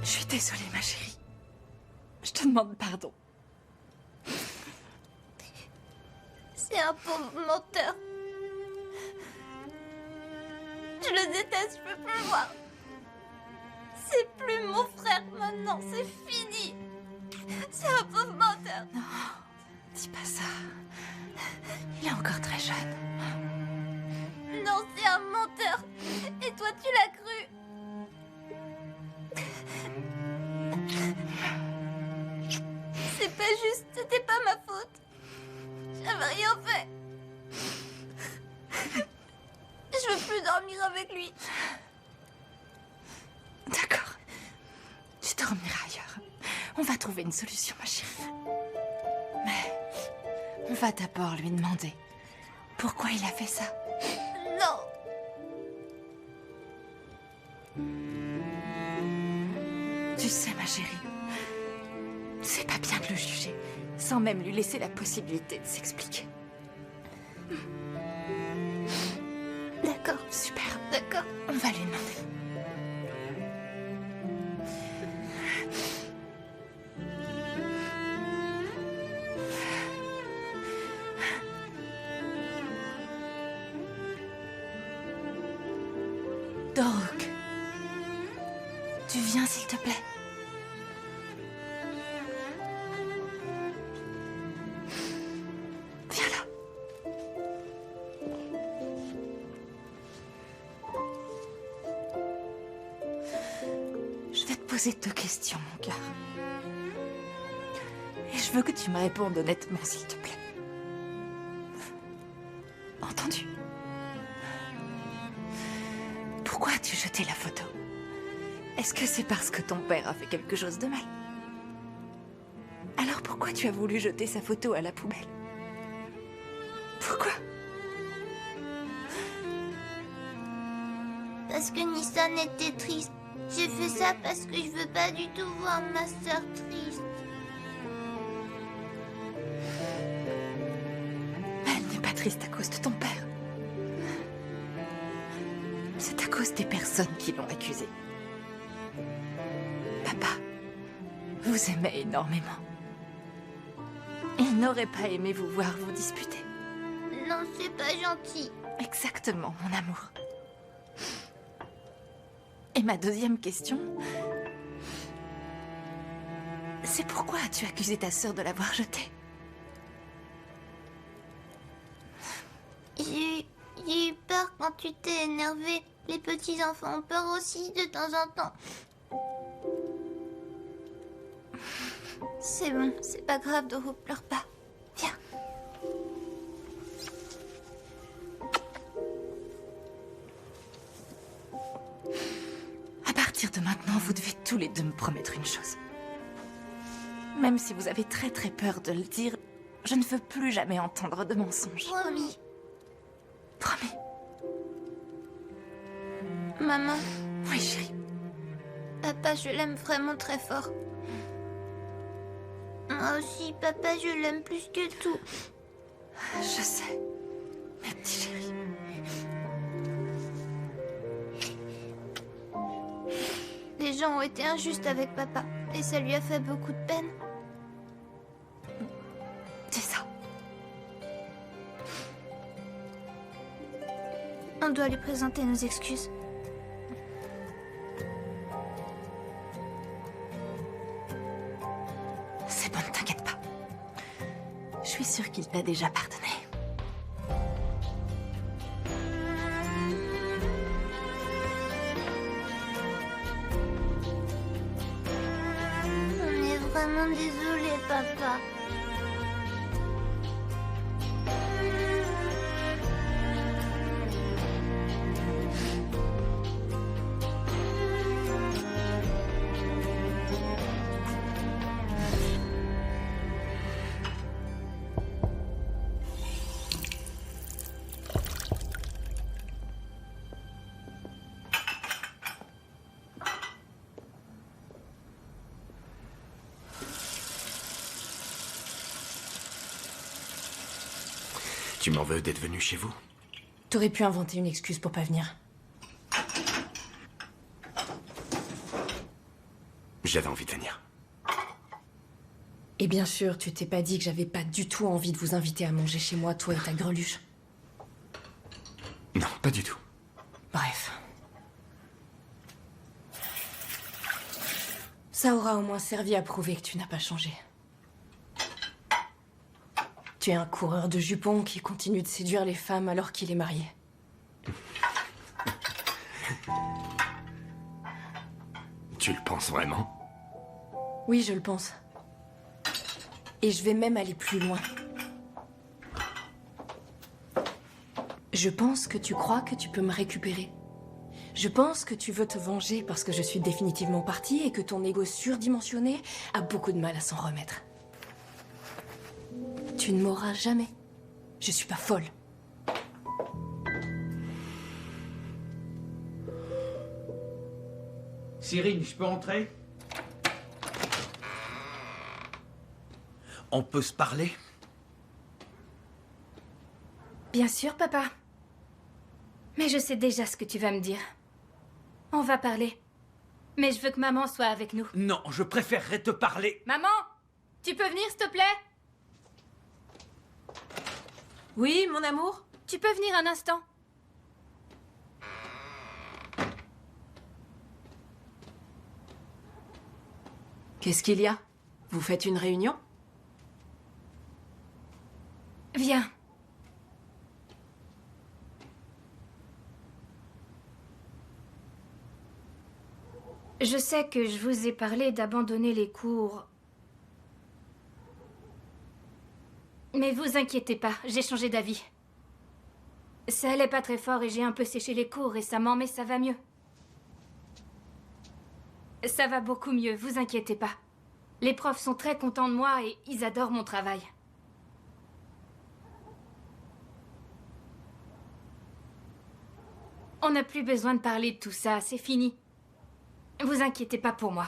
Je suis désolée, ma chérie. Je te demande pardon. C'est un pauvre menteur. Je le déteste, je peux plus le voir. C'est plus mon frère maintenant, c'est fini. C'est un pauvre menteur. Non, dis pas ça. Il est encore très jeune. Non, c'est un menteur. Et toi, tu l'as cru. C'est pas juste, c'était pas ma faute. J'avais rien fait. Je veux plus dormir avec lui. D'accord. Tu dormiras ailleurs. On va trouver une solution, ma chérie. Mais on va d'abord lui demander pourquoi il a fait ça. Non. Tu sais, ma chérie, c'est pas bien de le juger sans même lui laisser la possibilité de s'expliquer. D'accord, Super. d'accord. On va lui demander. Doruk, tu viens s'il te plaît? Viens là. Je vais te poser 2 questions, mon cœur. Et je veux que tu me répondes honnêtement, s'il te plaît. Entendu? Pourquoi as-tu jeté la photo? Est-ce que c'est parce que ton père a fait quelque chose de mal? Alors pourquoi tu as voulu jeter sa photo à la poubelle? Pourquoi? Parce que Nissan était triste. J'ai fait ça parce que je veux pas du tout voir ma sœur triste. Elle n'est pas triste à cause de ton père. C'est à cause des personnes qui l'ont accusée. Papa vous aimait énormément. Il n'aurait pas aimé vous voir vous disputer. Non, c'est pas gentil. Exactement, mon amour. Et ma deuxième question, c'est pourquoi as-tu accusé ta sœur de l'avoir jeté? J'ai eu peur quand tu t'es énervé. Les petits enfants ont peur aussi de temps en temps. C'est bon, c'est pas grave, Doro, pleure pas. Viens. À partir de maintenant, vous devez tous les deux me promettre une chose. Même si vous avez très très peur de le dire, je ne veux plus jamais entendre de mensonges. Promis. Promis. Maman, Oui, chérie. papa, je l'aime vraiment très fort. Moi aussi, papa, je l'aime plus que tout. Je sais. Mes petits chéris. Les gens ont été injustes avec papa et ça lui a fait beaucoup de peine. C'est ça. On doit lui présenter nos excuses. C'est bon, ne t'inquiète pas. Je suis sûre qu'il t'a déjà pardonné. On est vraiment désolé, papa. Tu m'en veux d'être venu chez vous? T'aurais pu inventer une excuse pour pas venir. J'avais envie de venir. Et bien sûr, tu t'es pas dit que j'avais pas du tout envie de vous inviter à manger chez moi, toi et ta greluche. Non, pas du tout. Bref. Ça aura au moins servi à prouver que tu n'as pas changé. Tu es un coureur de jupons qui continue de séduire les femmes alors qu'il est marié. Tu le penses vraiment? Oui, je le pense. Et je vais même aller plus loin. Je pense que tu crois que tu peux me récupérer. Je pense que tu veux te venger parce que je suis définitivement partie et que ton ego surdimensionné a beaucoup de mal à s'en remettre. Tu ne m'auras jamais. Je suis pas folle. Cyrine, je peux entrer? On peut se parler? Bien sûr, papa. Mais je sais déjà ce que tu vas me dire. On va parler. Mais je veux que maman soit avec nous. Non, je préférerais te parler. Maman, tu peux venir, s'il te plaît? Oui, mon amour? Tu peux venir un instant? Qu'est-ce qu'il y a? Vous faites une réunion? Viens. Je sais que je vous ai parlé d'abandonner les cours. Mais vous inquiétez pas, j'ai changé d'avis. Ça allait pas très fort et j'ai un peu séché les cours récemment, mais ça va mieux. Ça va beaucoup mieux, vous inquiétez pas. Les profs sont très contents de moi et ils adorent mon travail. On n'a plus besoin de parler de tout ça, c'est fini. Vous inquiétez pas pour moi.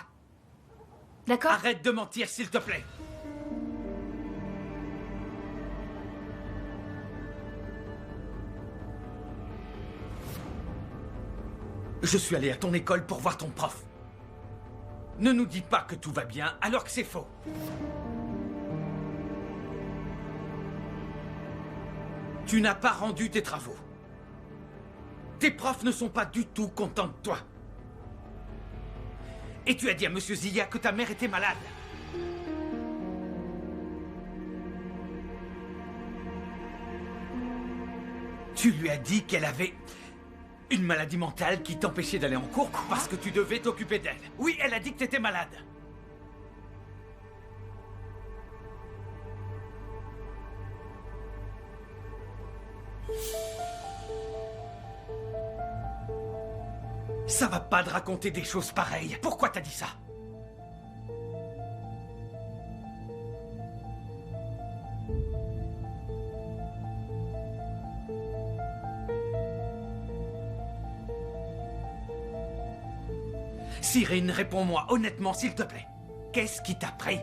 D'accord? Arrête de mentir, s'il te plaît. Je suis allé à ton école pour voir ton prof. Ne nous dis pas que tout va bien alors que c'est faux. Tu n'as pas rendu tes travaux. Tes profs ne sont pas du tout contents de toi. Et tu as dit à Monsieur Zia que ta mère était malade. Tu lui as dit qu'elle avait une maladie mentale qui t'empêchait d'aller en cours parce que tu devais t'occuper d'elle. Oui, elle a dit que t'étais malade. Ça va pas de raconter des choses pareilles. Pourquoi t'as dit ça? Cyrine, réponds-moi honnêtement, s'il te plaît. Qu'est-ce qui t'a pris?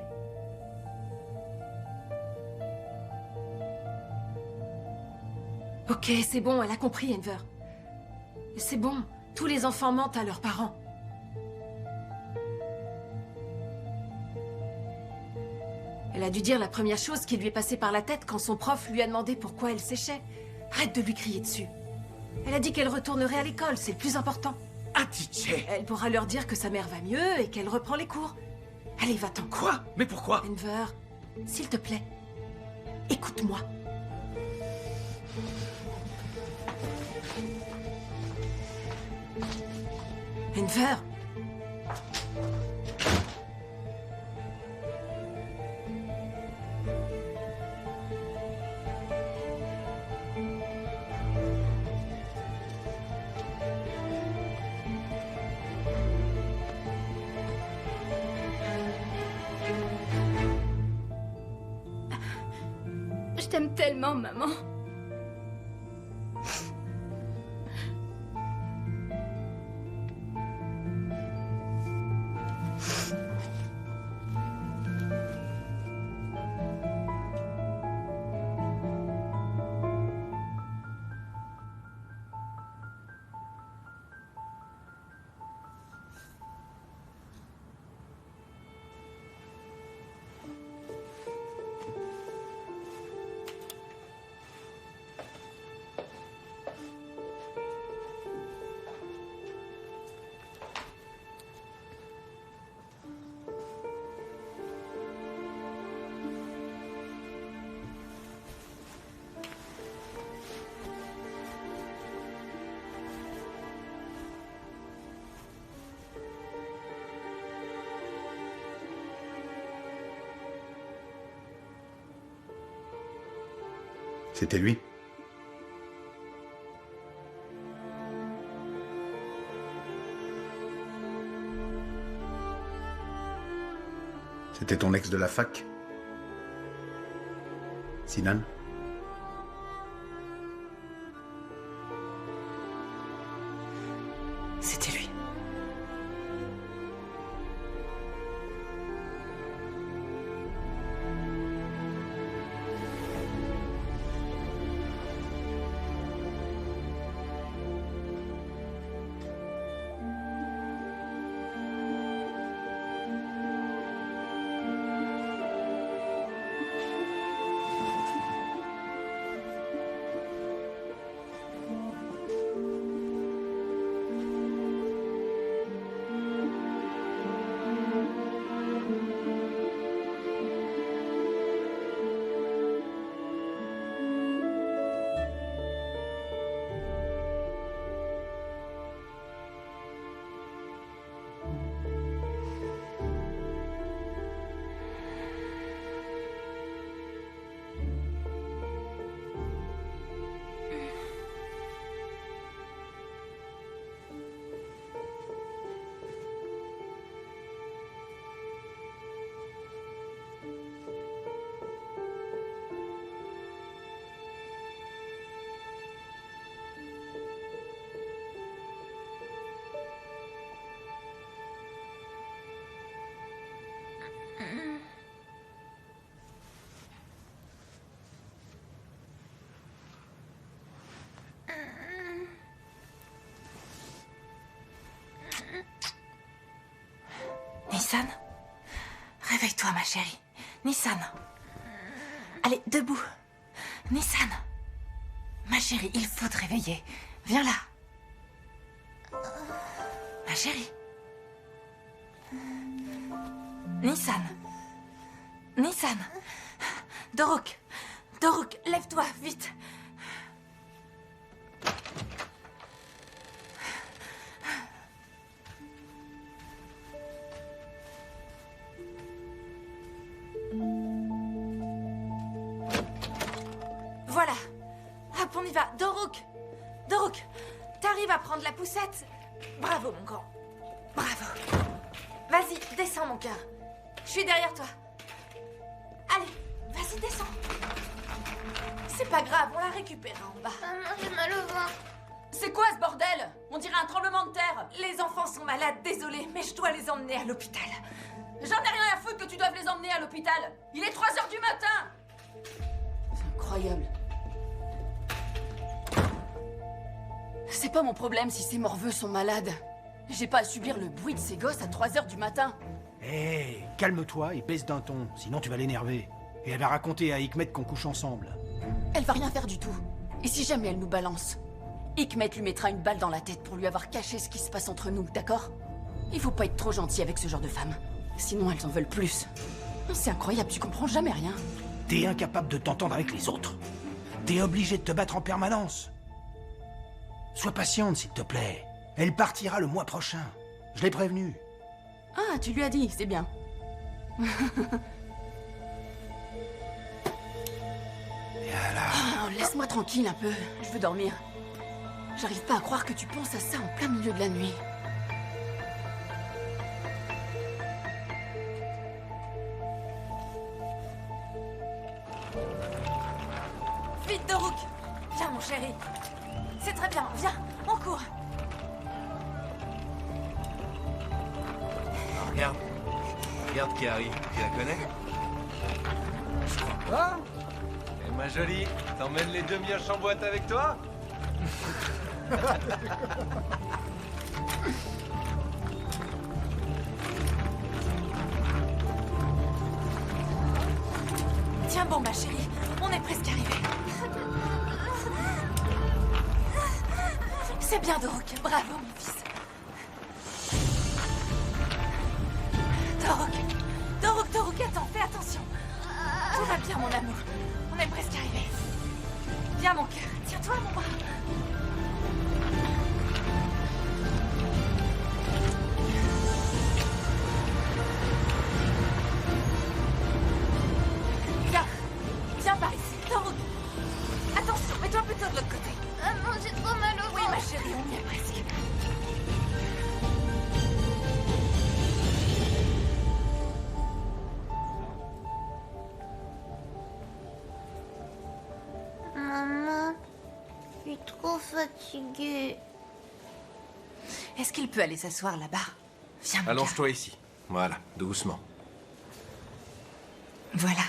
Ok, c'est bon, elle a compris, Enver. C'est bon, tous les enfants mentent à leurs parents. Elle a dû dire la première chose qui lui est passée par la tête quand son prof lui a demandé pourquoi elle séchait. Arrête de lui crier dessus. Elle a dit qu'elle retournerait à l'école, c'est le plus important. Atiche! Elle pourra leur dire que sa mère va mieux et qu'elle reprend les cours. Allez, va-t'en. Quoi? Mais pourquoi? Enver, s'il te plaît, écoute-moi. Enver. Je t'aime tellement, maman. C'était lui? C'était ton ex de la fac? Sinan? C'était lui. Nissan? Réveille-toi, ma chérie. Nissan. Allez, debout. Nissan. Ma chérie, il faut te réveiller. Viens là. Ma chérie. Nissan. Nissan. Doruk. Doruk, lève-toi, vite. Voilà. Hop, on y va. Doruk. Doruk, t'arrives à prendre la poussette? Bravo, mon grand. Bravo. Vas-y, descends, mon cœur. Je suis derrière toi. Allez, vas-y, descends. C'est pas grave, on la récupérera en bas. Maman, j'ai mal au ventre. C'est quoi ce bordel? On dirait un tremblement de terre. Les enfants sont malades, désolé, mais je dois les emmener à l'hôpital. J'en ai rien à foutre que tu doives les emmener à l'hôpital. Il est 3 heures du matin. C'est incroyable. C'est pas mon problème si ces morveux sont malades. J'ai pas à subir le bruit de ces gosses à 3 heures du matin. Hé, calme-toi et baisse d'un ton, sinon tu vas l'énerver. Et elle va raconter à Hikmet qu'on couche ensemble. Elle va rien faire du tout. Et si jamais elle nous balance, Hikmet lui mettra une balle dans la tête pour lui avoir caché ce qui se passe entre nous, d'accord? Il faut pas être trop gentil avec ce genre de femmes. Sinon elles en veulent plus. C'est incroyable, tu comprends jamais rien. T'es incapable de t'entendre avec les autres. T'es obligé de te battre en permanence. Sois patiente, s'il te plaît. Elle partira le mois prochain. Je l'ai prévenue. Ah, tu lui as dit, c'est bien. Et alors? Oh, laisse-moi tranquille un peu, je veux dormir. J'arrive pas à croire que tu penses à ça en plein milieu de la nuit. Vite, Doruk. Viens, mon chéri. C'est très bien, viens, on court. Regarde. Regarde Kari. Tu la connais? Quoi? Et ma jolie, t'emmènes les demi-heures en boîte avec toi? Tiens bon, ma chérie, on est presque arrivé. C'est bien, Doruk. Bravo, mon fils. Doruk. Doruk, Doruk, attends, fais attention. Tout va bien, mon amour. On est presque arrivé. Viens, mon cœur. Tiens-toi à mon bras. Viens. Viens par ici, Doruk. fatiguée. Est-ce qu'il peut aller s'asseoir là-bas? Viens, mon cœur. Allonge-toi ici. Voilà, doucement. Voilà.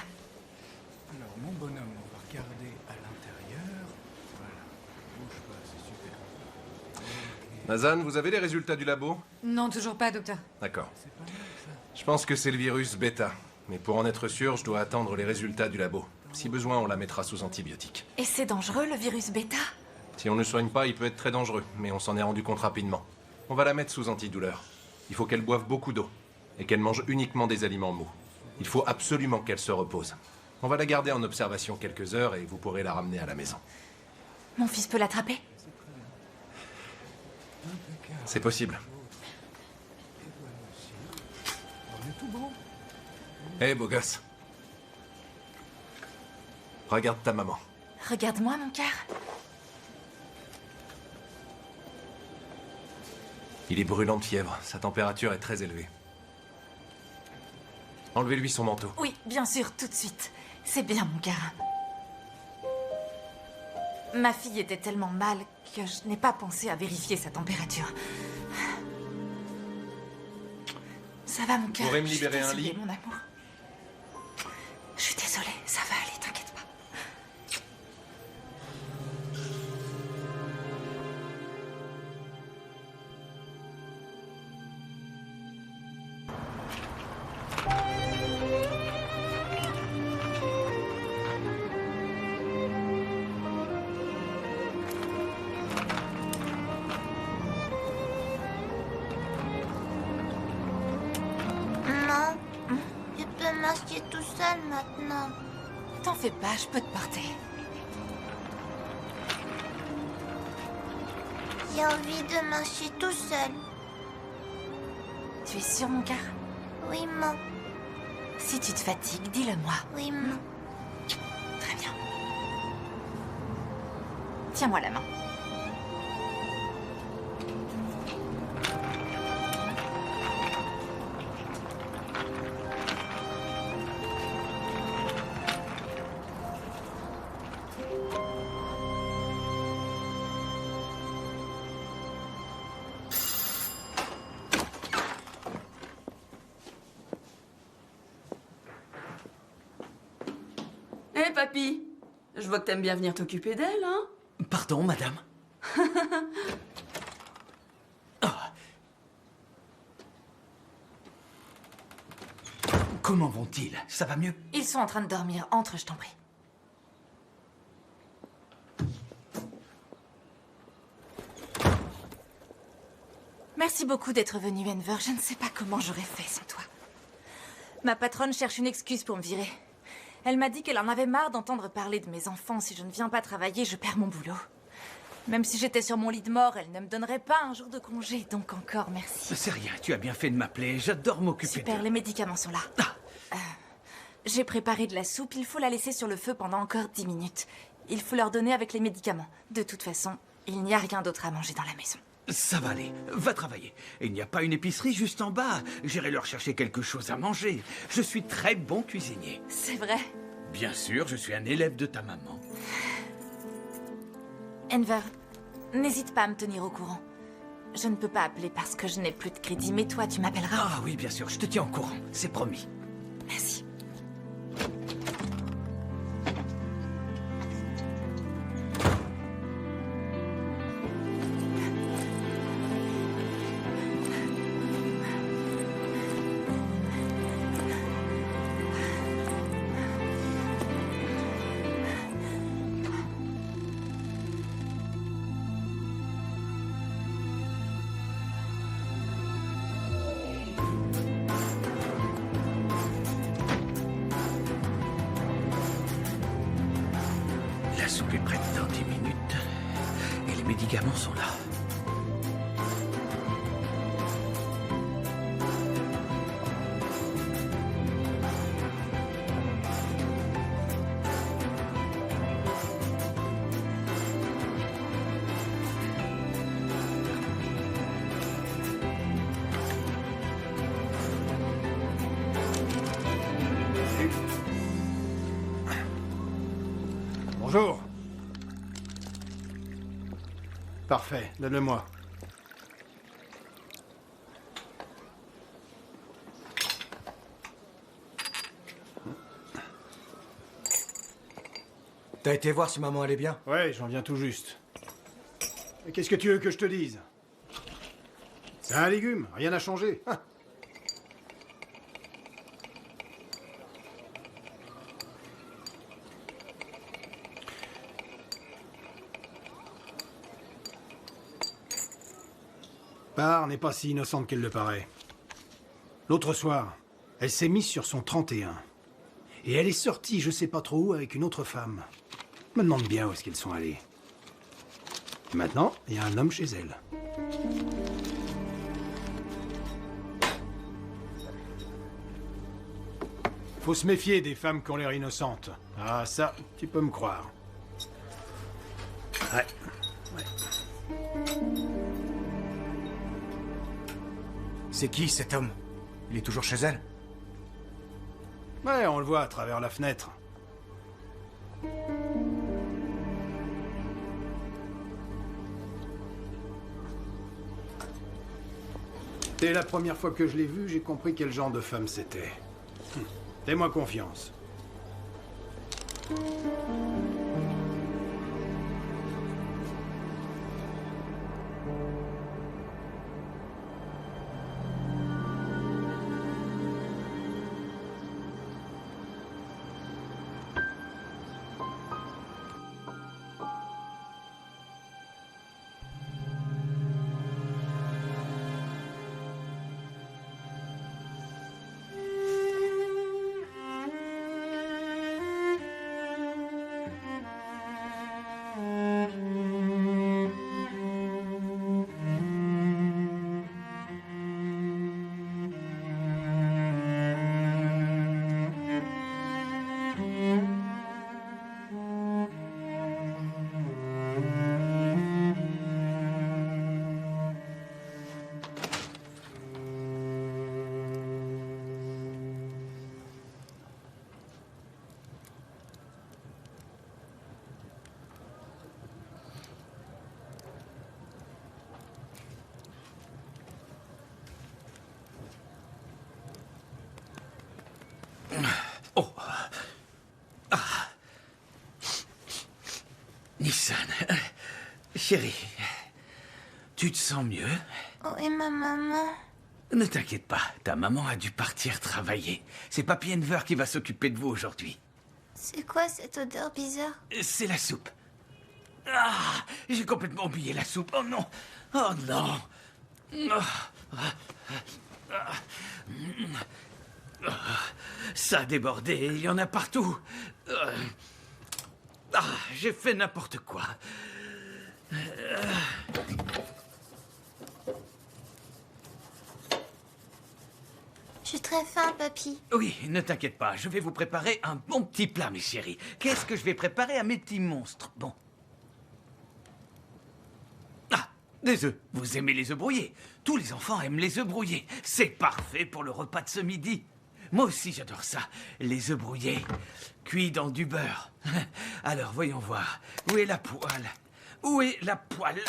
Alors, mon bonhomme, on va regarder à l'intérieur. Voilà. Bouge pas, c'est super. Nazan, vous avez les résultats du labo? Non, toujours pas, docteur. D'accord. Je pense que c'est le virus bêta. Mais pour en être sûr, je dois attendre les résultats du labo. Si besoin, on la mettra sous antibiotiques. Et c'est dangereux, le virus bêta? Si on ne soigne pas, il peut être très dangereux, mais on s'en est rendu compte rapidement. On va la mettre sous antidouleur. Il faut qu'elle boive beaucoup d'eau et qu'elle mange uniquement des aliments mous. Il faut absolument qu'elle se repose. On va la garder en observation quelques heures et vous pourrez la ramener à la maison. Mon fils peut l'attraper? C'est possible. Hé, beau gosse. Regarde ta maman. Regarde-moi, mon cœur. Il est brûlant de fièvre. Sa température est très élevée. Enlevez-lui son manteau. Oui, bien sûr, tout de suite. C'est bien, mon cœur. Ma fille était tellement mal que je n'ai pas pensé à vérifier sa température. Ça va, mon cœur? Vous pourrez me Je suis libérer un désolée, lit? mon amour. Je suis désolée, ça va aller, t'inquiète pas. Maman, je peux marcher tout seul maintenant. T'en fais pas, je peux te porter. J'ai envie de marcher tout seul. Tu es sûr, mon cœur? Oui, maman. Si tu te fatigues, dis-le-moi. Oui, maman. Très bien. Tiens-moi la main. Hé, papy, je vois que t'aimes bien venir t'occuper d'elle, hein? Pardon, madame. Ah. Comment vont-ils? Ça va mieux? Ils sont en train de dormir. Entre, je t'en prie. Merci beaucoup d'être venu, Enver. Je ne sais pas comment j'aurais fait sans toi. Ma patronne cherche une excuse pour me virer. Elle m'a dit qu'elle en avait marre d'entendre parler de mes enfants. Si je ne viens pas travailler, je perds mon boulot. Même si j'étais sur mon lit de mort, elle ne me donnerait pas un jour de congé. Donc encore merci. C'est rien, tu as bien fait de m'appeler. J'adore m'occuper Super, d'elle. les médicaments sont là. J'ai préparé de la soupe. Il faut la laisser sur le feu pendant encore 10 minutes. Il faut leur donner avec les médicaments. De toute façon, il n'y a rien d'autre à manger dans la maison. Ça va aller. Va travailler. Il n'y a pas une épicerie juste en bas. J'irai leur chercher quelque chose à manger. Je suis très bon cuisinier. C'est vrai. Bien sûr, je suis un élève de ta maman. Enver, n'hésite pas à me tenir au courant. Je ne peux pas appeler parce que je n'ai plus de crédit, mais toi, tu m'appelleras. Ah oui, bien sûr, je te tiens au courant. C'est promis. Merci. La soupe est prête dans 10 minutes. Et les médicaments sont là. Bonjour. Parfait, donne-le-moi. T'as été voir si maman allait bien? Ouais, j'en viens tout juste. Et qu'est-ce que tu veux que je te dise? C'est un légume, rien n'a changé. Hein. Barre n'est pas si innocente qu'elle le paraît. L'autre soir, elle s'est mise sur son 31. Et elle est sortie je sais pas trop où avec une autre femme. Je me demande bien où est-ce qu'ils sont allés. Et maintenant, il y a un homme chez elle. Faut se méfier des femmes qui ont l'air innocentes. Ah, ça, tu peux me croire. Ouais. C'est qui cet homme? Il est toujours chez elle? Ouais, on le voit à travers la fenêtre. Dès la première fois que je l'ai vu, j'ai compris quel genre de femme c'était. Fais-moi confiance. Oh. Ah. Nissan. Chérie, tu te sens mieux? Oh, et ma maman? Ne t'inquiète pas, ta maman a dû partir travailler. C'est Papy Enver qui va s'occuper de vous aujourd'hui. C'est quoi cette odeur bizarre? C'est la soupe. Ah, j'ai complètement oublié la soupe. Oh non. Oh non. Ça a débordé, il y en a partout. J'ai fait n'importe quoi. J'ai très faim, papy. Oui, ne t'inquiète pas, je vais vous préparer un bon petit plat, mes chéris. Qu'est-ce que je vais préparer à mes petits monstres? Bon. Ah, des œufs. Vous aimez les œufs brouillés? Tous les enfants aiment les œufs brouillés. C'est parfait pour le repas de ce midi. Moi aussi, j'adore ça. Les œufs brouillés, cuits dans du beurre. Alors, voyons voir. Où est la poêle? Où est la poêle?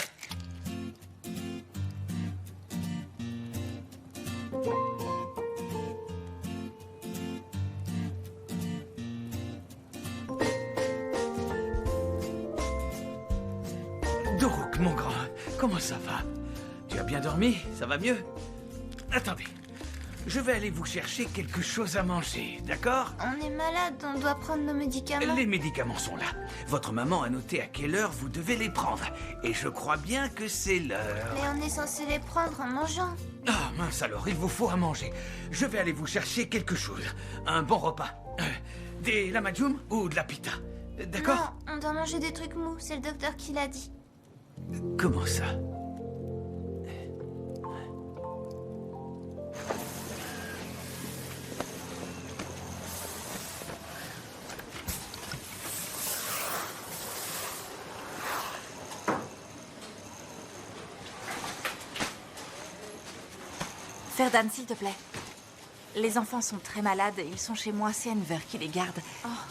Doruk, mon grand, comment ça va? Tu as bien dormi? Ça va mieux? Attendez, je vais aller vous chercher quelque chose à manger, d'accord? On est malade, on doit prendre nos médicaments. Les médicaments sont là. Votre maman a noté à quelle heure vous devez les prendre. Et je crois bien que c'est l'heure. Mais on est censé les prendre en mangeant. Ah, mince alors, il vous faut à manger. Je vais aller vous chercher quelque chose. Un bon repas. Des lamajum ou de la pita. D'accord? Non, on doit manger des trucs mous, c'est le docteur qui l'a dit. Comment ça? Ferdan, s'il te plaît. Les enfants sont très malades et ils sont chez moi. C'est Enver qui les garde.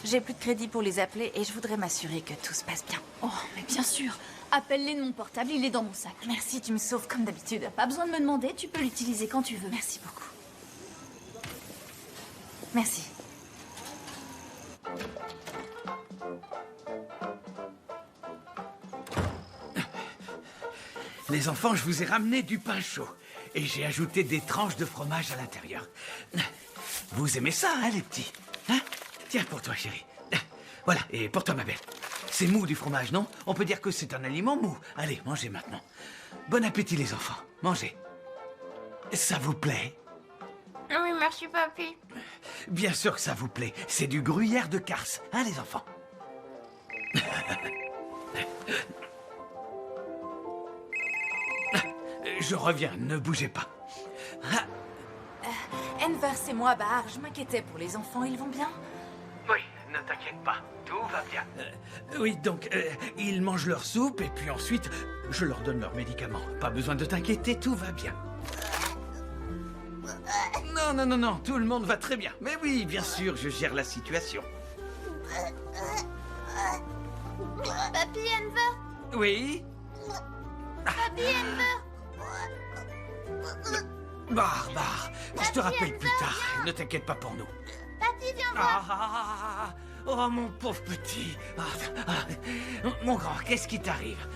J'ai plus de crédit pour les appeler et je voudrais m'assurer que tout se passe bien. Oh, mais bien sûr. Appelle-les de mon portable, il est dans mon sac. Merci, tu me sauves comme d'habitude. Pas besoin de me demander, tu peux l'utiliser quand tu veux. Merci beaucoup. Merci. Les enfants, je vous ai ramené du pain chaud. Et j'ai ajouté des tranches de fromage à l'intérieur. Vous aimez ça, hein, les petits? Hein? Tiens, pour toi, chérie. Voilà, et pour toi, ma belle. C'est mou du fromage, non? On peut dire que c'est un aliment mou. Allez, mangez maintenant. Bon appétit, les enfants. Mangez. Ça vous plaît? Oui, merci, papy. Bien sûr que ça vous plaît. C'est du gruyère de Kars, hein, les enfants? Je reviens, ne bougez pas. Enver, c'est moi, Bahar. Je m'inquiétais pour les enfants. Ils vont bien? Oui, ne t'inquiète pas, tout va bien. Oui, donc, ils mangent leur soupe et puis ensuite, je leur donne leurs médicaments. Pas besoin de t'inquiéter, tout va bien. Non, non, non, non, tout le monde va très bien. Mais oui, bien sûr, je gère la situation. Papy Enver. Oui? Papy Enver. Bah, je te rappelle plus tard. Ne t'inquiète pas pour nous. Papy, viens voir. Oh, mon pauvre petit. Mon grand, qu'est-ce qui t'arrive?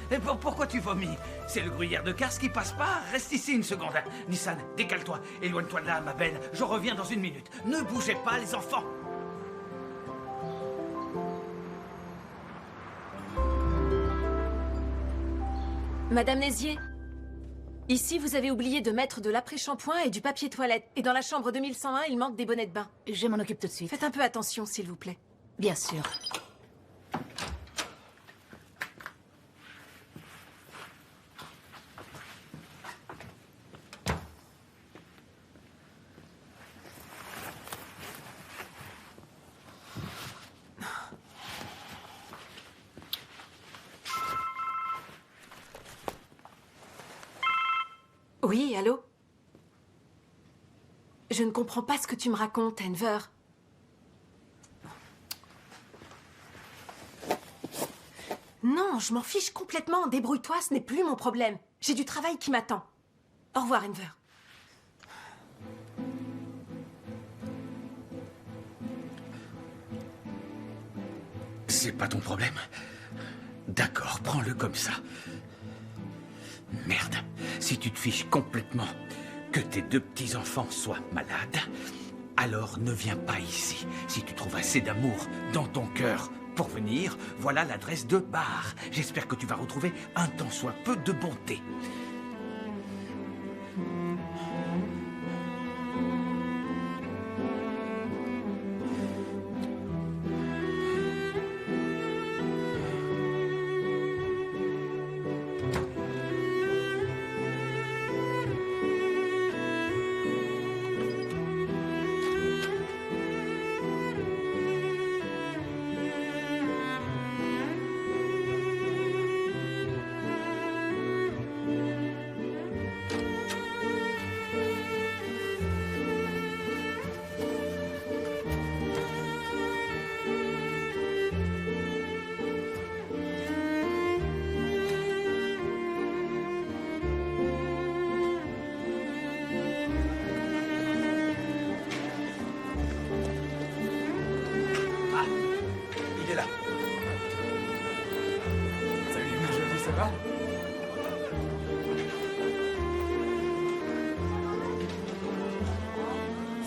Pourquoi tu vomis? C'est le gruyère de Kars qui passe pas? Reste ici une seconde. Nissan, décale-toi. Éloigne-toi de là, ma belle. Je reviens dans une minute. Ne bougez pas, les enfants. Madame Nézier, ici vous avez oublié de mettre de l'après-shampoing et du papier toilette. Et dans la chambre 2101, il manque des bonnets de bain. Je m'en occupe tout de suite. Faites un peu attention, s'il vous plaît. Bien sûr. Oui, allô? Je ne comprends pas ce que tu me racontes, Enver. Non, je m'en fiche complètement. Débrouille-toi, ce n'est plus mon problème. J'ai du travail qui m'attend. Au revoir, Enver. C'est pas ton problème. D'accord, prends-le comme ça. Merde, si tu te fiches complètement que tes deux petits-enfants soient malades, alors ne viens pas ici. Si tu trouves assez d'amour dans ton cœur pour venir, voilà l'adresse de Bahar. J'espère que tu vas retrouver un tant soit peu de bonté. Il est là. Salut ma jolie, ça va?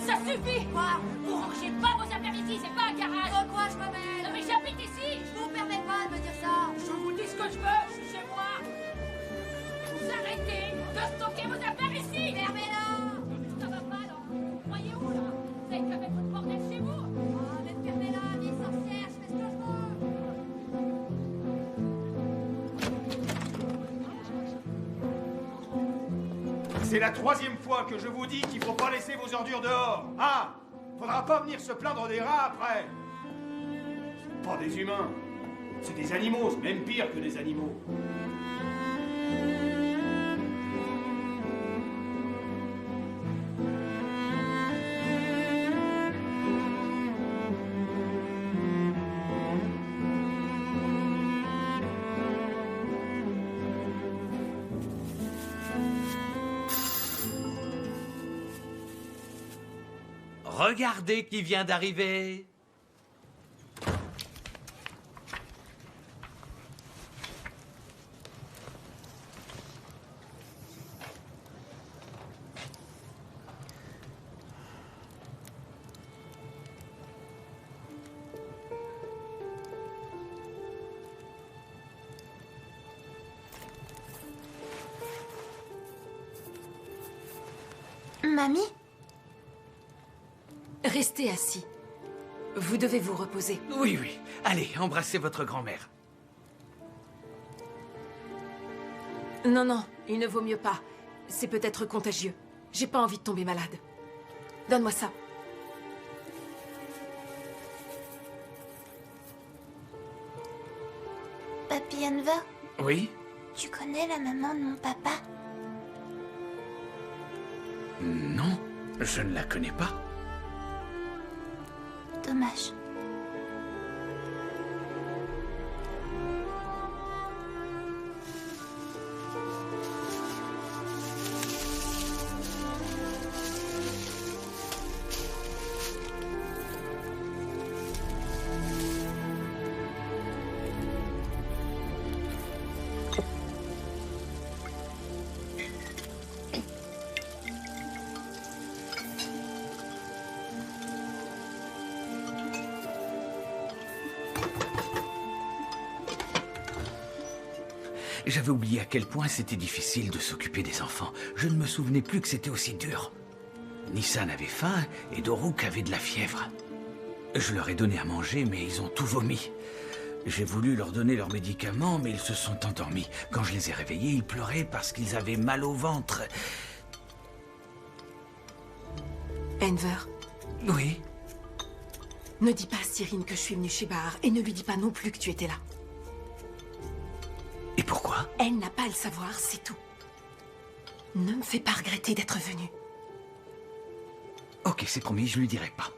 Ça suffit. Quoi? Vous rangez pas vos affaires ici, c'est pas un garage. Pourquoi je m'amène? Non mais j'habite ici. Je vous permets pas de me dire ça. Je vous dis ce que je veux, je suis chez moi. Vous arrêtez de stocker vos affaires ici. Fermez-la. Ça va pas, non? Vous croyez où, là? Vous avez qu'à mettre votre bordel chez vous. Ah, mais fermez-la, vieille sorcière, je fais ce que je veux. C'est la 3e fois que je vous dis qu'il faut pas laisser vos ordures dehors. Ah! Faudra pas venir se plaindre des rats après. C'est pas des humains. C'est des animaux, c'est même pire que des animaux. Regardez qui vient d'arriver. Mamie? Restez assis. Vous devez vous reposer. Oui, oui. Allez, embrassez votre grand-mère. Non, non, il ne vaut mieux pas. C'est peut-être contagieux. J'ai pas envie de tomber malade. Donne-moi ça. Papy Enver, Oui? tu connais la maman de mon papa? Non, je ne la connais pas. Dommage. J'avais oublié à quel point c'était difficile de s'occuper des enfants. Je ne me souvenais plus que c'était aussi dur. Nissan avait faim et Doruk avait de la fièvre. Je leur ai donné à manger, mais ils ont tout vomi. J'ai voulu leur donner leurs médicaments, mais ils se sont endormis. Quand je les ai réveillés, ils pleuraient parce qu'ils avaient mal au ventre. Enver, Oui? ne dis pas à Cyrine que je suis venue chez Bahar et ne lui dis pas non plus que tu étais là. Et pourquoi? Elle n'a pas à le savoir, c'est tout. Ne me fais pas regretter d'être venue. Ok, c'est promis, je lui dirai pas.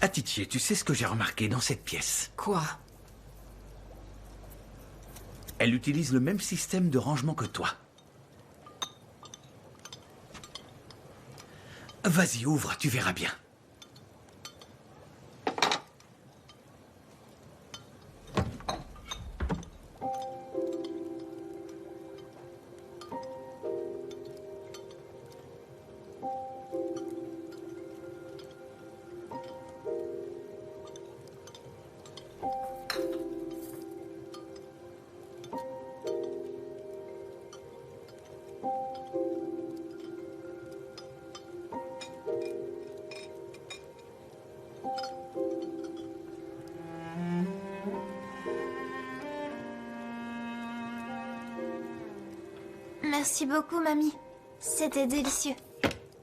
Atitié, tu sais ce que j'ai remarqué dans cette pièce? Quoi? Elle utilise le même système de rangement que toi. Vas-y, ouvre, tu verras bien. Merci beaucoup, mamie. C'était délicieux.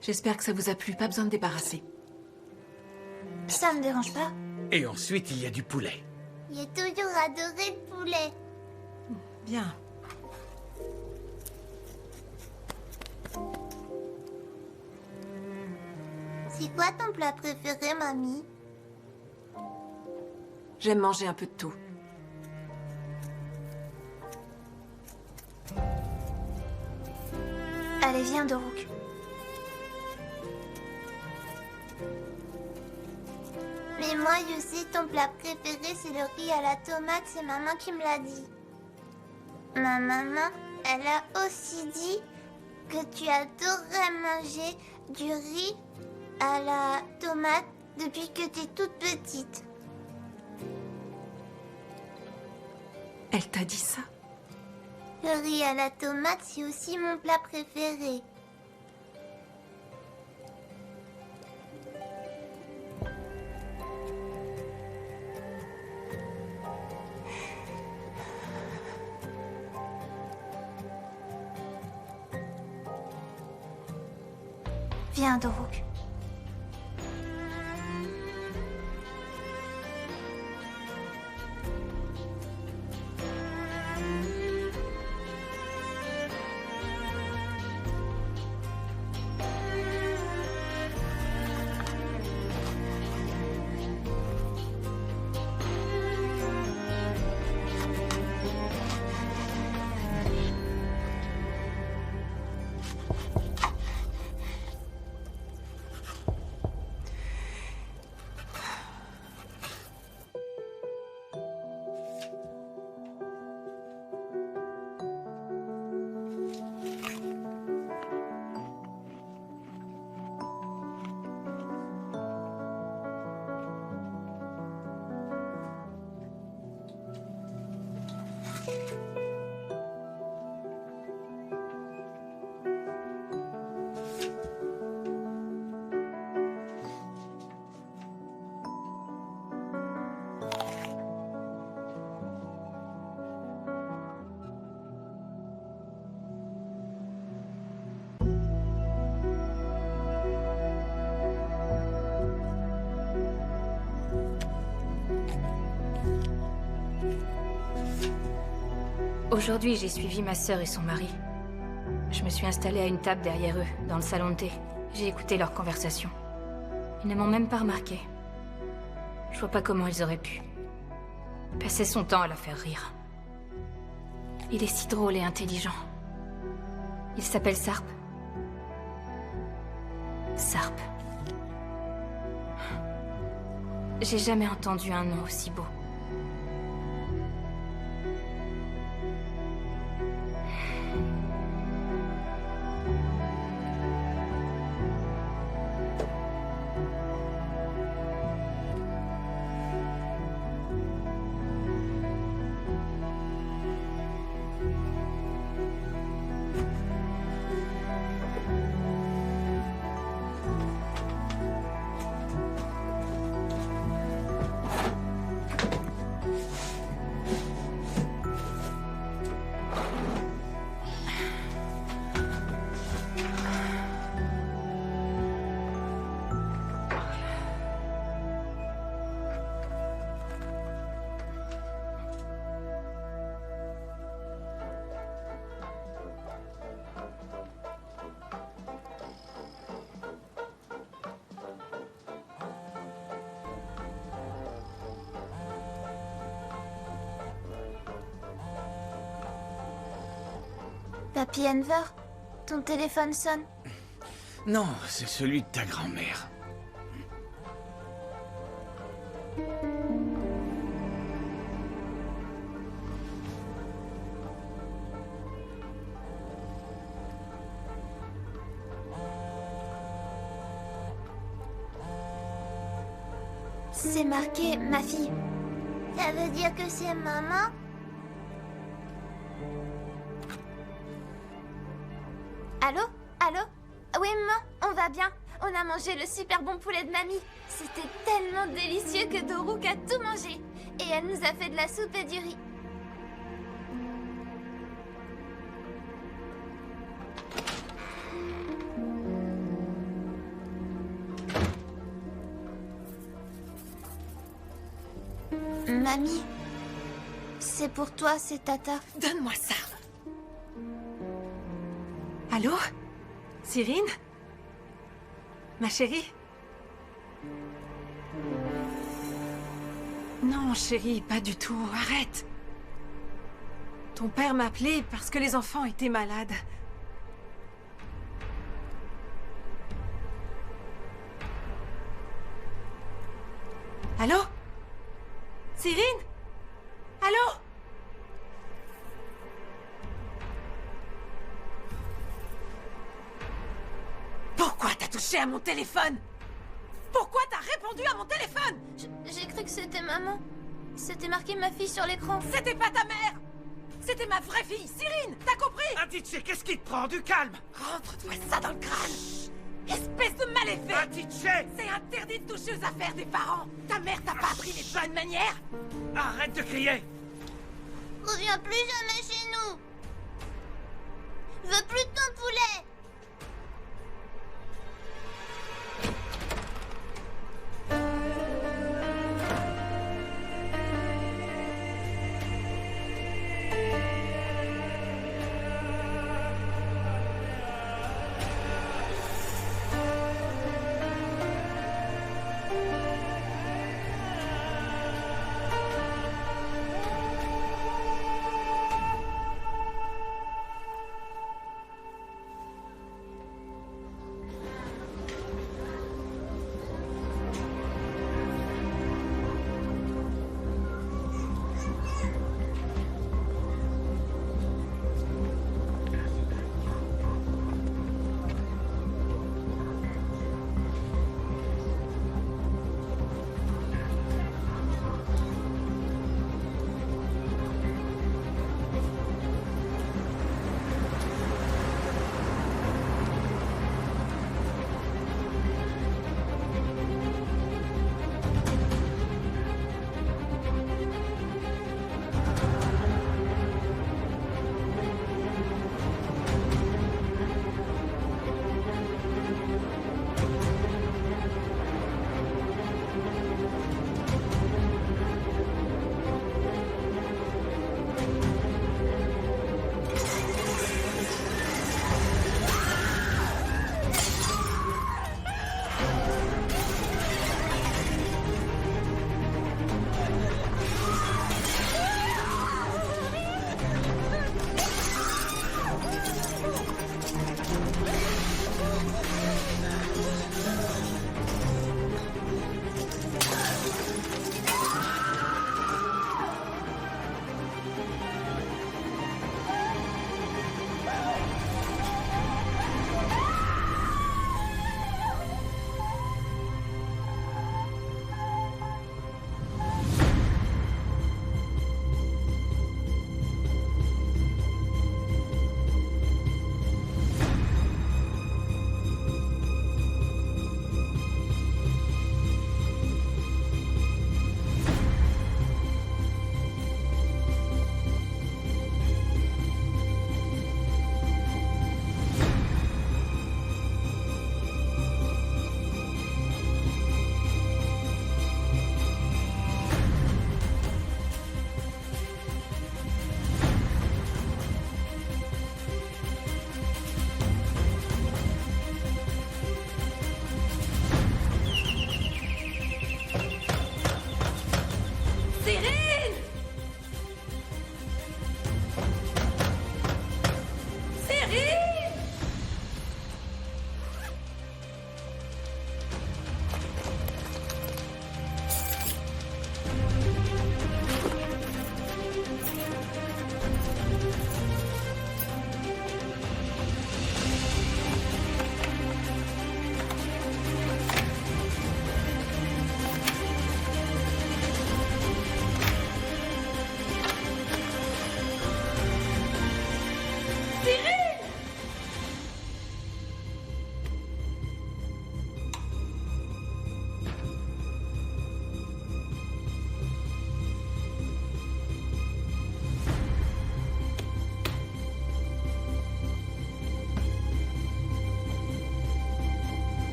J'espère que ça vous a plu, pas besoin de débarrasser. Ça me dérange pas. Et ensuite, il y a du poulet. J'ai toujours adoré le poulet. Bien. C'est quoi ton plat préféré, mamie? J'aime manger un peu de tout. Allez, viens, Doruk. Mais moi, je sais, ton plat préféré, c'est le riz à la tomate. C'est maman qui me l'a dit. Ma maman, elle a aussi dit que tu adorais manger du riz à la tomate depuis que tu es toute petite. Elle t'a dit ça? Le riz à la tomate, c'est aussi mon plat préféré. Viens, Doruk. Aujourd'hui, j'ai suivi ma sœur et son mari. Je me suis installée à une table derrière eux, dans le salon de thé. J'ai écouté leur conversation. Ils ne m'ont même pas remarqué. Je vois pas comment ils auraient pu. Passer son temps à la faire rire. Il est si drôle et intelligent. Il s'appelle Sarp. Sarp. J'ai jamais entendu un nom aussi beau. Papy Enver, ton téléphone sonne. Non, c'est celui de ta grand-mère. C'est marqué ma fille. Ça veut dire que c'est maman? Allô? Allô? Oui, maman, on va bien. On a mangé le super bon poulet de mamie. C'était tellement délicieux que Dorouk a tout mangé. Et elle nous a fait de la soupe et du riz. Mamie, c'est pour toi, c'est Tata. Donne-moi ça. Allô? Cyrine? Ma chérie? Non, chérie, pas du tout. Arrête. Ton père m'a appelé parce que les enfants étaient malades. Allô? Cyrine? Allô? Pourquoi t'as touché à mon téléphone? Pourquoi t'as répondu à mon téléphone? J'ai cru que c'était maman. C'était marqué ma fille sur l'écran. C'était pas ta mère! C'était ma vraie fille, Cyrine! T'as compris? Atiche, qu'est-ce qui te prend? Du calme! Rentre-toi ça dans le crâne! Espèce de mal effet! Atiche! C'est interdit de toucher aux affaires des parents! Ta mère t'a pas appris les bonnes manières? Arrête de crier! Reviens plus jamais chez nous! Je veux plus de ton poulet!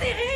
Cyril!